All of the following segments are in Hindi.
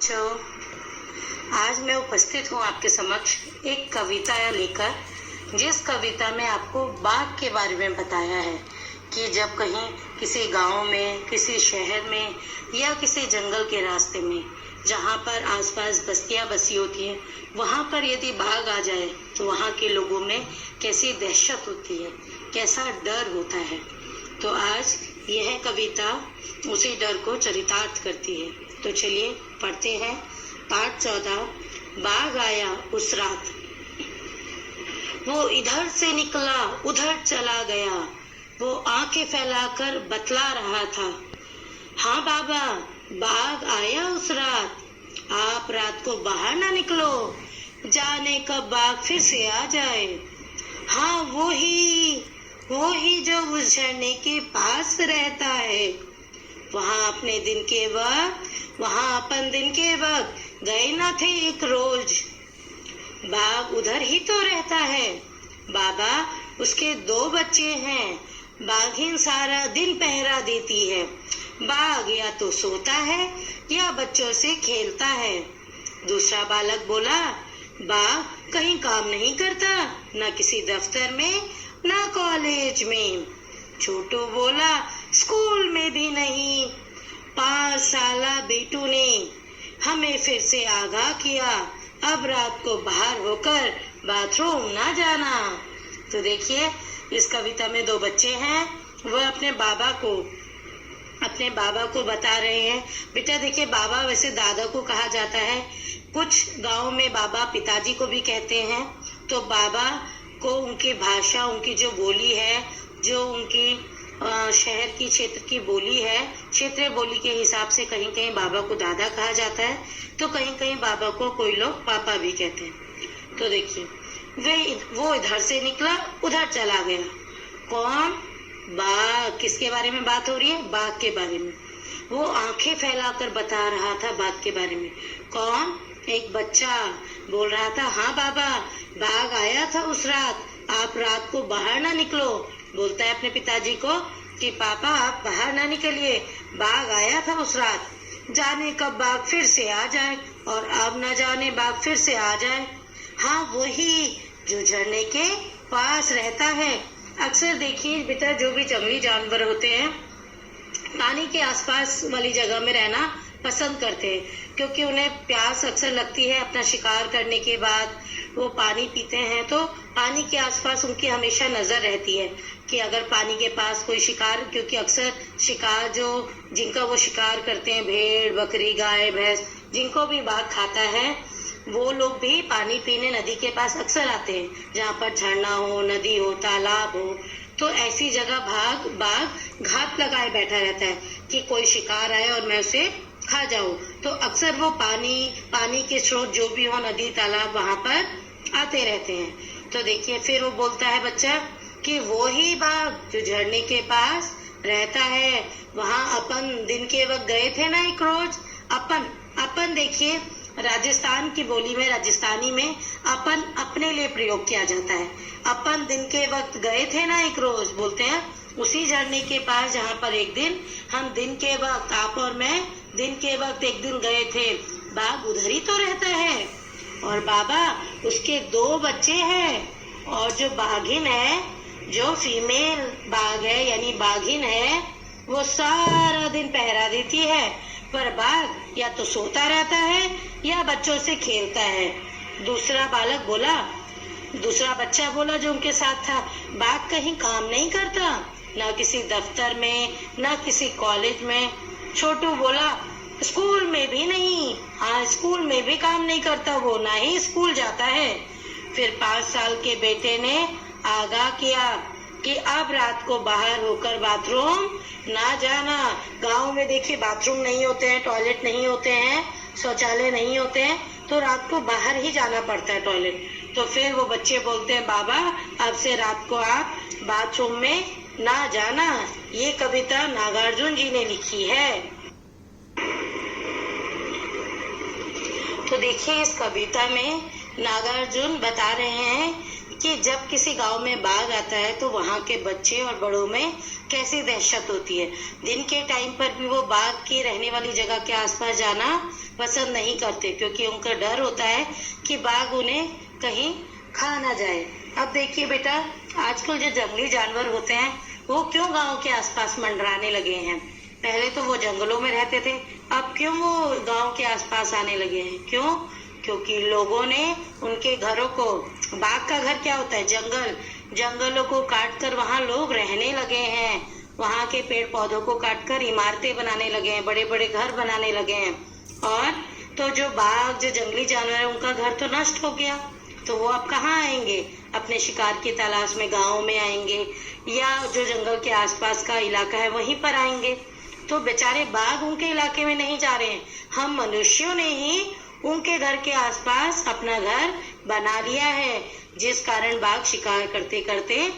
बच्चों, आज मैं उपस्थित हूँ आपके समक्ष एक कविता लेकर, जिस कविता में आपको बाघ के बारे में बताया है कि जब कहीं किसी गांव में, किसी शहर में या किसी जंगल के रास्ते में जहाँ पर आसपास बस्तियाँ बसी होती हैं, वहाँ पर यदि बाघ आ जाए तो वहाँ के लोगों में कैसी दहशत होती है, कैसा डर होता है। तो आज यह कविता उसी डर को चरितार्थ करती है। तो चलिए पढ़ते हैं। पाठ 14। बाघ आया उस रात, वो इधर से निकला उधर चला गया, वो आंखें फैलाकर बतला रहा था। हाँ बाबा, बाघ आया उस रात, आप रात को बाहर ना निकलो, जाने कब बाघ फिर से आ जाए। हाँ वो ही जो उस झरने के पास रहता है, वहाँ अपन दिन के वक्त गए ना थे एक रोज। बाघ उधर ही तो रहता है बाबा, उसके 2 बच्चे हैं। बाघिन सारा दिन पहरा देती है। बाघ या तो सोता है या बच्चों से खेलता है। दूसरा बालक बोला, बाघ कहीं काम नहीं करता, ना किसी दफ्तर में ना कॉलेज में। छोटू बोला, स्कूल में भी नहीं। 5 साला बेटू ने हमें फिर से आगाह किया, अब रात को बाहर होकर बाथरूम ना जाना। तो देखिए, इस कविता में 2 बच्चे हैं, वह अपने बाबा को बता रहे हैं। बेटा देखिए, बाबा वैसे दादा को कहा जाता है, कुछ गांव में बाबा पिताजी को भी कहते हैं। तो बाबा को उनकी भाषा, उनकी जो बोली है, जो उनकी शहर की क्षेत्र की बोली है, क्षेत्रीय बोली के हिसाब से कहीं कहीं बाबा को दादा कहा जाता है, तो कहीं कहीं बाबा को कोई लोग पापा भी कहते हैं। तो देखिए, वो इधर से निकला उधर चला गया। कौन? बाघ। किसके बारे में बात हो रही है? बाघ के बारे में। वो आंखें फैलाकर बता रहा था बाघ के बारे में। कौन? एक बच्चा बोल रहा था, हाँ बाबा, बाघ आया था उस रात, आप रात को बाहर ना निकलो। बोलता है अपने पिताजी को कि पापा आप बाहर ना निकलिए, बाघ आया था उस रात, जाने कब बाघ फिर से आ जाए, और अब न जाने बाघ फिर से आ जाए। हाँ वही जो झरने के पास रहता है। अक्सर देखिए बेटा, जो भी जंगली जानवर होते हैं पानी के आसपास वाली जगह में रहना पसंद करते हैं, क्योंकि उन्हें प्यास अक्सर लगती है। अपना शिकार करने के बाद वो पानी पीते हैं, तो पानी के आसपास उनकी हमेशा नजर रहती है कि अगर पानी के पास कोई शिकार, क्योंकि अक्सर शिकार जिनका वो शिकार करते हैं, भेड़, बकरी, गाय, भैंस, जिनको भी बाघ खाता है, वो लोग भी पानी पीने नदी के पास अक्सर आते हैं, जहाँ पर झरना हो, नदी हो, तालाब हो। तो ऐसी जगह बाघ घात लगाए बैठा रहता है कि कोई शिकार आए और मैं उसे खा जाऊं। तो अक्सर वो पानी के स्रोत जो भी हो, नदी, तालाब, वहां पर आते रहते हैं। तो देखिए, फिर वो बोलता है बच्चा कि वो ही बाघ जो झरने के पास रहता है, वहां अपन दिन के वक्त गए थे ना एक रोज। अपन देखिए, राजस्थान की बोली में, राजस्थानी में अपन अपने लिए प्रयोग किया जाता है। अपन दिन के वक्त गए थे ना एक रोज, बोलते हैं उसी झरने के पास जहाँ पर एक दिन हम दिन के वक्त, आप और मैं दिन के वक्त एक दिन गए थे। बाघ उधर ही तो रहता है, और बाबा उसके 2 बच्चे हैं, और जो बाघिन है, जो फीमेल बाघ है यानी बाघिन है, वो सारा दिन पहरा देती है, पर बाघ या तो सोता रहता है या बच्चों से खेलता है। दूसरा बच्चा बोला जो उनके साथ था, बाघ कहीं काम नहीं करता, ना किसी दफ्तर में ना किसी कॉलेज में। छोटू बोला, स्कूल में भी नहीं। हाँ, स्कूल में भी काम नहीं करता वो, ना ही स्कूल जाता है। फिर 5 साल के बेटे ने आगाह किया कि अब रात को बाहर होकर बाथरूम ना जाना। गांव में देखिए बाथरूम नहीं होते हैं, टॉयलेट नहीं होते हैं, शौचालय नहीं होते हैं, तो रात को बाहर ही जाना पड़ता है टॉयलेट। तो फिर वो बच्चे बोलते हैं, बाबा अब से रात को आप बाथरूम में ना जाना। ये कविता नागार्जुन जी ने लिखी है। तो देखिए, इस कविता में नागार्जुन बता रहे हैं कि जब किसी गांव में बाघ आता है तो वहां के बच्चे और बड़ों में कैसी दहशत होती है। दिन के टाइम पर भी वो बाघ की रहने वाली जगह के आसपास जाना पसंद नहीं करते, क्योंकि उनका डर होता है कि बाघ उन्हें कहीं खा ना जाए। अब देखिए बेटा, आजकल जो जंगली जानवर होते हैं वो क्यों गांव के आसपास मंडराने लगे हैं। पहले तो वो जंगलों में रहते थे, अब क्यों वो गांव के आसपास आने लगे हैं? क्यों? क्योंकि लोगों ने उनके घरों को, बाघ का घर क्या होता है? जंगल, जंगलों को काटकर वहां लोग रहने लगे हैं। वहां के पेड़ पौधों को काटकर इमारतें बनाने लगे हैं, बड़े बड़े घर बनाने लगे हैं। और तो जो बाघ, जो जंगली जानवर है, उनका घर तो नष्ट हो गया, तो वो अब कहाँ आएंगे? अपने शिकार की तलाश में गाँव में आएंगे, या जो जंगल के आसपास का इलाका है वहीं पर आएंगे। तो बेचारे बाघ उनके इलाके में नहीं जा रहे हैं, हम मनुष्यों ने ही उनके घर के आसपास अपना घर बना लिया है, जिस कारण बाघ शिकार करते करते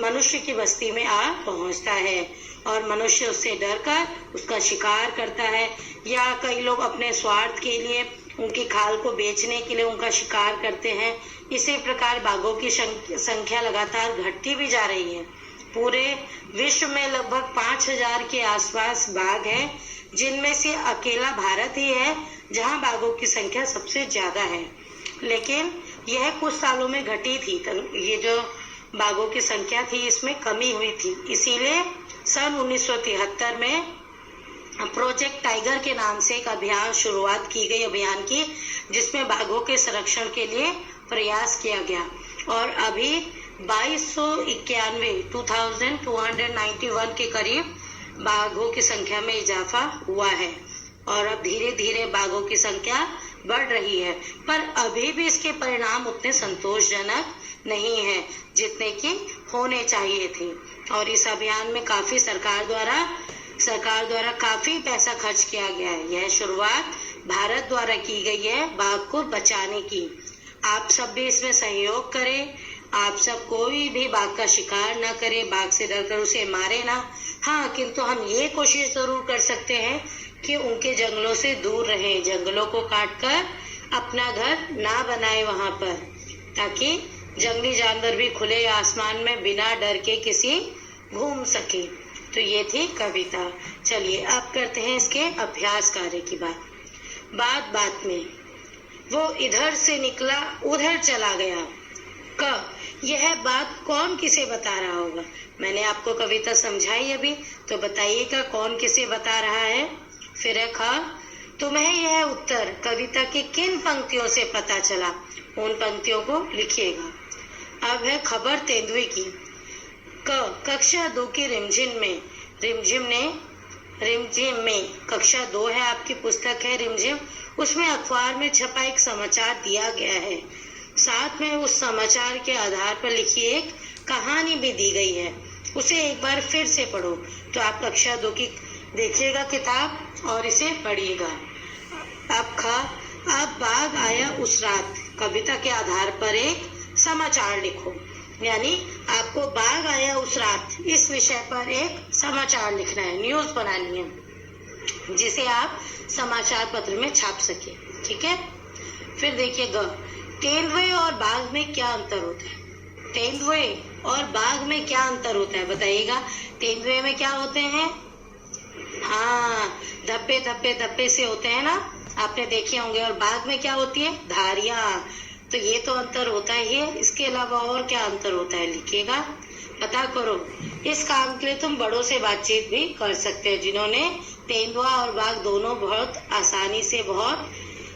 मनुष्य की बस्ती में आ पहुंचता है और मनुष्य उससे डरकर उसका शिकार करता है। या कई लोग अपने स्वार्थ के लिए उनकी खाल को बेचने के लिए उनका शिकार करते हैं। इसी प्रकार बाघों की संख्या लगातार घटती भी जा रही है। पूरे विश्व में लगभग 5000 के आसपास बाघ है, जिनमें से अकेला भारत ही है जहां बाघों की संख्या सबसे ज्यादा है। लेकिन यह कुछ सालों में घटी थी, ये जो बाघों की संख्या थी इसमें कमी हुई थी। इसीलिए सन 1973 में प्रोजेक्ट टाइगर के नाम से एक अभियान शुरुआत की गई, अभियान की, जिसमें बाघों के संरक्षण के लिए प्रयास किया गया। और अभी 2291 के करीब बाघों की संख्या में इजाफा हुआ है और अब धीरे धीरे बाघों की संख्या बढ़ रही है। पर अभी भी इसके परिणाम उतने संतोषजनक नहीं है जितने कि होने चाहिए थे। और इस अभियान में काफी सरकार द्वारा काफी पैसा खर्च किया गया है। यह शुरुआत भारत द्वारा की गई है बाघ को बचाने की। आप सब भी इसमें सहयोग करें। आप सब कोई भी बाघ का शिकार न करे, बाघ से डरकर उसे मारे ना। हाँ, किंतु हम ये कोशिश जरूर कर सकते हैं कि उनके जंगलों से दूर रहें, जंगलों को काटकर अपना घर ना बनाए वहां पर, ताकि जंगली जानवर भी खुले आसमान में बिना डर के किसी घूम सके। तो ये थी कविता। चलिए अब करते हैं इसके अभ्यास कार्य की बात बात में। वो इधर से निकला उधर चला गया। क, यह बात कौन किसे बता रहा होगा? मैंने आपको कविता समझाई अभी, तो बताइएगा कौन किसे बता रहा है। फिर है ख, तुम्हें यह उत्तर कविता की किन पंक्तियों से पता चला? उन पंक्तियों को लिखिएगा। अब है खबर तेंदुए की। क, कक्षा 2 की रिमझिम में कक्षा 2 है, आपकी पुस्तक है रिमझिम, उसमें अखबार में छपा एक समाचार दिया गया है। साथ में उस समाचार के आधार पर लिखी एक कहानी भी दी गई है। उसे एक बार फिर से पढ़ो। तो आप कक्षा 2 की देखिएगा किताब और इसे पढ़िएगा। अब बाघ आया उस रात, कविता के आधार पर एक समाचार लिखो। यानी आपको बाघ आया उस रात इस विषय पर एक समाचार लिखना है, न्यूज बनानी है, जिसे आप समाचार पत्र में छाप सके। ठीक है। फिर देखिए ग, तेंदुए और बाघ में क्या अंतर होता है? तेंदुए और बाघ में क्या अंतर होता है बताइएगा। तेंदुए में क्या होते हैं? हाँ, धब्बे धब्बे धब्बे से होते हैं ना, आपने देखे होंगे। और बाघ में क्या होती है? धारियां। तो ये तो अंतर होता ही है। इसके अलावा और क्या अंतर होता है लिखिएगा, पता करो। इस काम के लिए तुम बड़ों से बातचीत भी कर सकते हो, जिन्होंने तेंदुआ और बाघ दोनों बहुत आसानी से, बहुत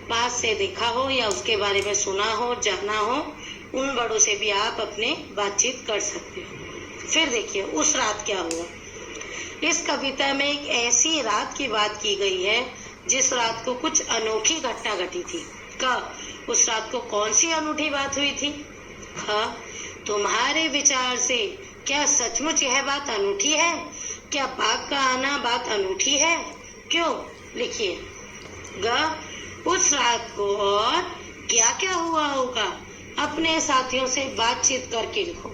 पास से देखा हो या उसके बारे में सुना हो, जाना हो, उन बड़ों से भी आप अपने बातचीत कर सकते हो। फिर देखिए उस रात क्या हुआ। इस कविता में एक ऐसी रात की बात की गई है जिस रात को कुछ अनोखी घटना घटी थी। उस रात को कौन सी अनूठी बात हुई थी? तुम्हारे विचार से क्या सचमुच यह बात अनूठी है? क्या बाघ का आना बात अनूठी है? क्यों? लिखिए। उस रात को और क्या क्या हुआ होगा, अपने साथियों से बातचीत करके लिखो।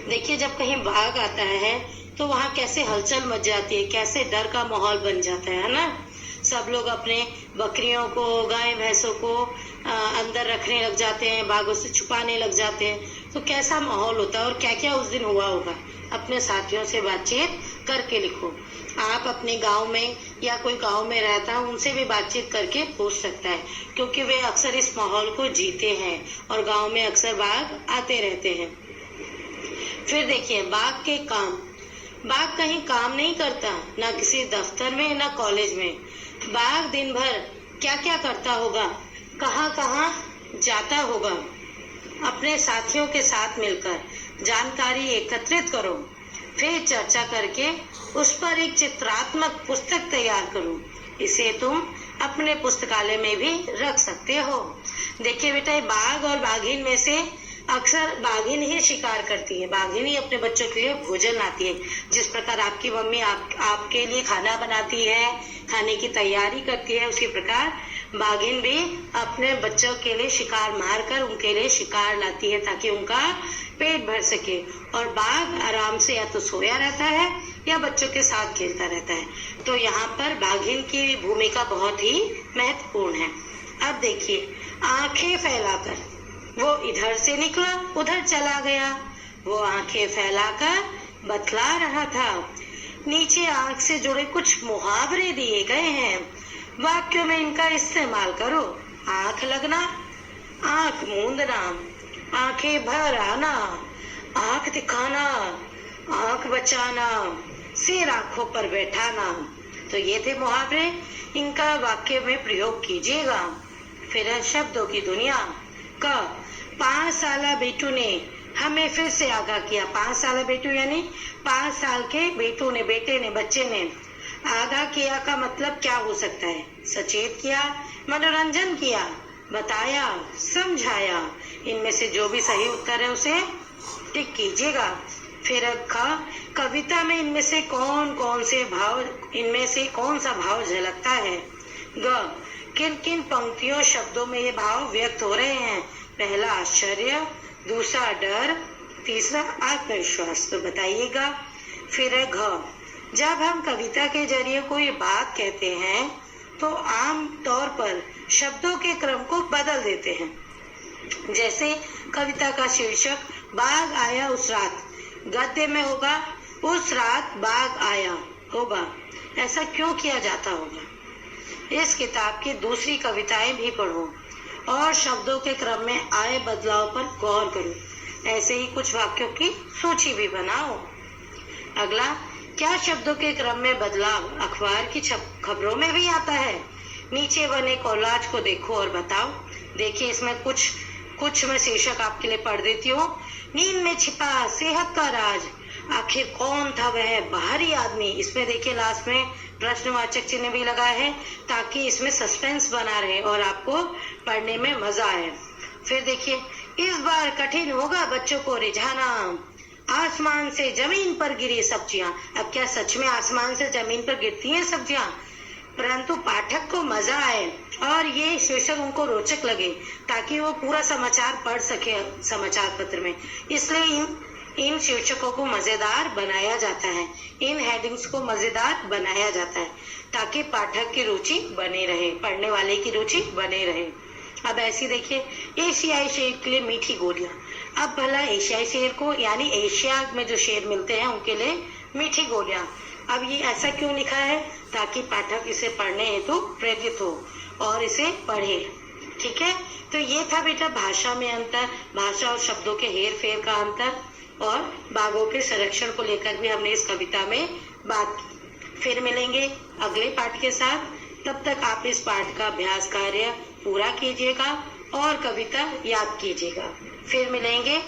देखिए, जब कहीं बाघ आता है तो वहाँ कैसे हलचल मच जाती है, कैसे डर का माहौल बन जाता है ना। सब लोग अपने बकरियों को, गाय भैंसों को अंदर रखने लग जाते हैं, बाघों से छुपाने लग जाते हैं। तो कैसा माहौल होता है और क्या क्या उस दिन हुआ होगा, अपने साथियों से बातचीत करके लिखो। आप अपने गांव में या कोई गांव में रहता है उनसे भी बातचीत करके पूछ सकता है, क्योंकि वे अक्सर इस माहौल को जीते हैं और गांव में अक्सर बाघ आते रहते हैं। फिर देखिए बाघ के काम। बाघ कहीं काम नहीं करता, ना किसी दफ्तर में ना कॉलेज में। बाघ दिन भर क्या क्या करता होगा, कहाँ कहाँ जाता होगा। अपने साथियों के साथ मिलकर जानकारी एकत्रित करो, फिर चर्चा करके उस पर एक चित्रात्मक पुस्तक तैयार करो। इसे तुम अपने पुस्तकालय में भी रख सकते हो। देखिए बेटा, बाघ और बाघिन में से अक्सर बाघिन ही शिकार करती है, बाघिन ही अपने बच्चों के लिए भोजन लाती है। जिस प्रकार आपकी मम्मी आपके लिए खाना बनाती है, खाने की तैयारी करती है, उसी प्रकार बाघिन भी अपने बच्चों के लिए शिकार मारकर उनके लिए शिकार लाती है, ताकि उनका पेट भर सके। और बाघ आराम से या तो सोया रहता है या बच्चों के साथ खेलता रहता है। तो यहाँ पर बाघिन की भूमिका बहुत ही महत्वपूर्ण है। अब देखिए, आंखें फैलाकर वो इधर से निकला उधर चला गया। वो आंखें फैलाकर बतला रहा था। नीचे आंख से जुड़े कुछ मुहावरे दिए गए हैं, वाक्यों में इनका इस्तेमाल करो। आंख लगना, आंख मूंदना, आंखें भर आना, आंख दिखाना, आंख बचाना, सिर आंखों पर बैठाना। तो ये थे मुहावरे, इनका वाक्य में प्रयोग कीजिएगा। फिर है शब्दों की दुनिया का। 5 साला बेटू ने हमें फिर से आगाह किया। 5 साला बेटू यानी 5 साल के बेटू ने, बेटे ने, बच्चे ने आगाह किया का मतलब क्या हो सकता है? सचेत किया, मनोरंजन किया, बताया, समझाया। इनमें से जो भी सही उत्तर है उसे टिक कीजिएगा। फिर कविता में इनमें से कौन सा भाव झलकता है? किन किन पंक्तियों शब्दों में ये भाव व्यक्त हो रहे हैं? पहला आश्चर्य, दूसरा डर, तीसरा आत्मविश्वास। तो बताइएगा। फिर है जब हम कविता के जरिए कोई बात कहते हैं तो आम तौर पर शब्दों के क्रम को बदल देते हैं। जैसे कविता का शीर्षक बाघ आया उस रात, गद्य में होगा उस रात बाघ आया होगा। ऐसा क्यों किया जाता होगा? इस किताब की दूसरी कविताएं भी पढ़ो और शब्दों के क्रम में आए बदलाव पर गौर करो। ऐसे ही कुछ वाक्यों की सूची भी बनाओ। अगला, क्या शब्दों के क्रम में बदलाव अखबार की खबरों में भी आता है? नीचे बने कोलाज को देखो और बताओ। देखिए, इसमें कुछ मैं शीर्षक आपके लिए पढ़ देती हूँ। नींद में छिपा सेहत का राज, आखिर कौन था वह बाहरी आदमी? इसमें देखिए लास्ट में प्रश्नवाचक चिन्ह भी लगा है, ताकि इसमें सस्पेंस बना रहे और आपको पढ़ने में मजा आए। फिर देखिए, इस बार कठिन होगा बच्चों को रिझाना। आसमान से जमीन पर गिरी सब्जियां। अब क्या सच में आसमान से जमीन पर गिरती हैं सब्जियां? परंतु पाठक को मजा आए और ये शीर्षक उनको रोचक लगे, ताकि वो पूरा समाचार पढ़ सके समाचार पत्र में। इसलिए इन शीर्षकों को मजेदार बनाया जाता है, इन हेडिंग्स को मजेदार बनाया जाता है, ताकि पाठक की रुचि बने रहे, पढ़ने वाले की रुचि बने रहे। अब ऐसी देखिए, एशियाई शेर के लिए मीठी गोलियां। अब भला एशियाई शेर को, यानी एशिया में जो शेर मिलते हैं उनके लिए मीठी गोलियां। अब ये ऐसा क्यों लिखा है? ताकि पाठक इसे पढ़ने हेतु प्रेरित हो और इसे पढ़े। ठीक है, तो ये था बेटा भाषा में अंतर, भाषा और शब्दों के हेर फेर का अंतर, और बाघों के संरक्षण को लेकर भी हमने इस कविता में बात की। फिर मिलेंगे अगले पाठ के साथ। तब तक आप इस पाठ का अभ्यास कार्य पूरा कीजिएगा और कविता याद कीजिएगा। फिर मिलेंगे